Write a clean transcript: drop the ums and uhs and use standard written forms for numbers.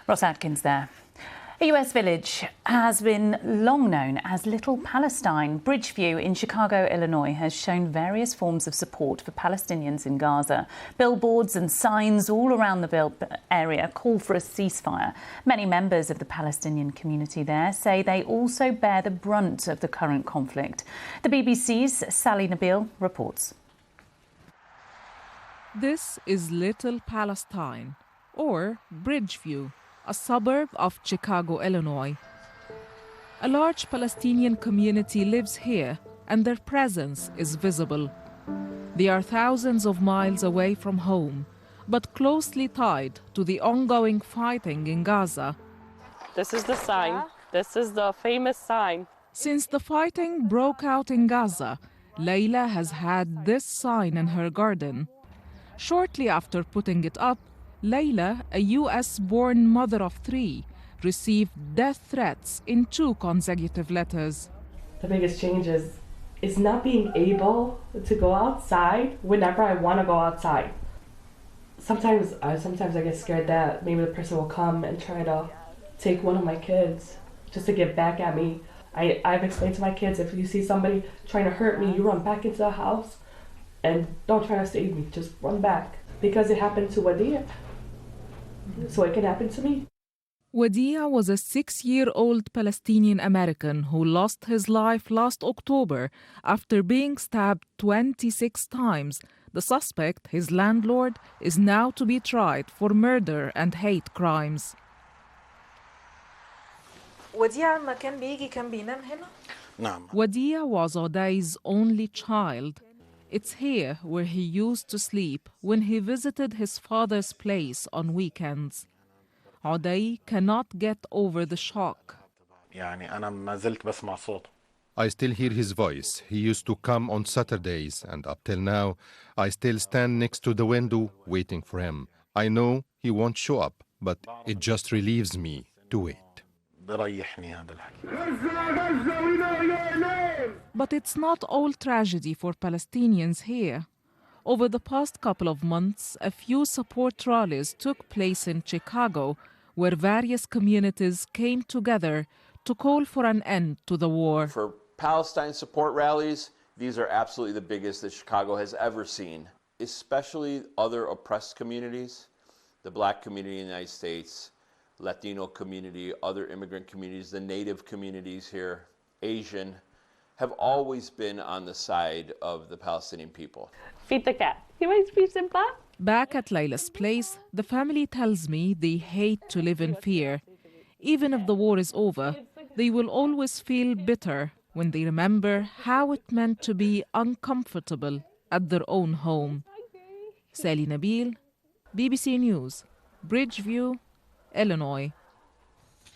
Ross Atkins there. A US village has been long known as Little Palestine. Bridgeview in Chicago, Illinois, has shown various forms of support for Palestinians in Gaza. Billboards and signs all around the area call for a ceasefire. Many members of the Palestinian community there say they also bear the brunt of the current conflict. The BBC's Sally Nabil reports. This is Little Palestine, or Bridgeview, a suburb of Chicago, Illinois. A large Palestinian community lives here, and their presence is visible. They are thousands of miles away from home, but closely tied to the ongoing fighting in Gaza. This is the sign. This is the famous sign. Since the fighting broke out in Gaza, Layla has had this sign in her garden. Shortly after putting it up, Layla, a US-born mother of 3, received death threats in 2 consecutive letters. The biggest change is not being able to go outside whenever I want to go outside. Sometimes I get scared that maybe the person will come and try to take one of my kids just to get back at me. I've explained to my kids, if you see somebody trying to hurt me, you run back into the house and don't try to save me, just run back. Because it happened to Wadia, so it can happen to me. Wadia was a 6-year-old Palestinian American who lost his life last October after being stabbed 26 times. The suspect, his landlord, is now to be tried for murder and hate crimes. Wadia was Odai's only child. It's here where he used to sleep when he visited his father's place on weekends. Odai cannot get over the shock. I still hear his voice. He used to come on Saturdays, and up till now, I still stand next to the window waiting for him. I know he won't show up, but it just relieves me to wait. But it's not all tragedy for Palestinians here. Over the past couple of months, a few support rallies took place in Chicago, where various communities came together to call for an end to the war. For Palestine support rallies, these are absolutely the biggest that Chicago has ever seen, especially other oppressed communities, the Black community in the United States, Latino community, other immigrant communities, the Native communities here, Asian, have always been on the side of the Palestinian people. Feed the cat. He makes me simple. Back at Layla's place, the family tells me they hate to live in fear. Even if the war is over, they will always feel bitter when they remember how it meant to be uncomfortable at their own home. Sally Nabil, BBC News, Bridgeview, Illinois.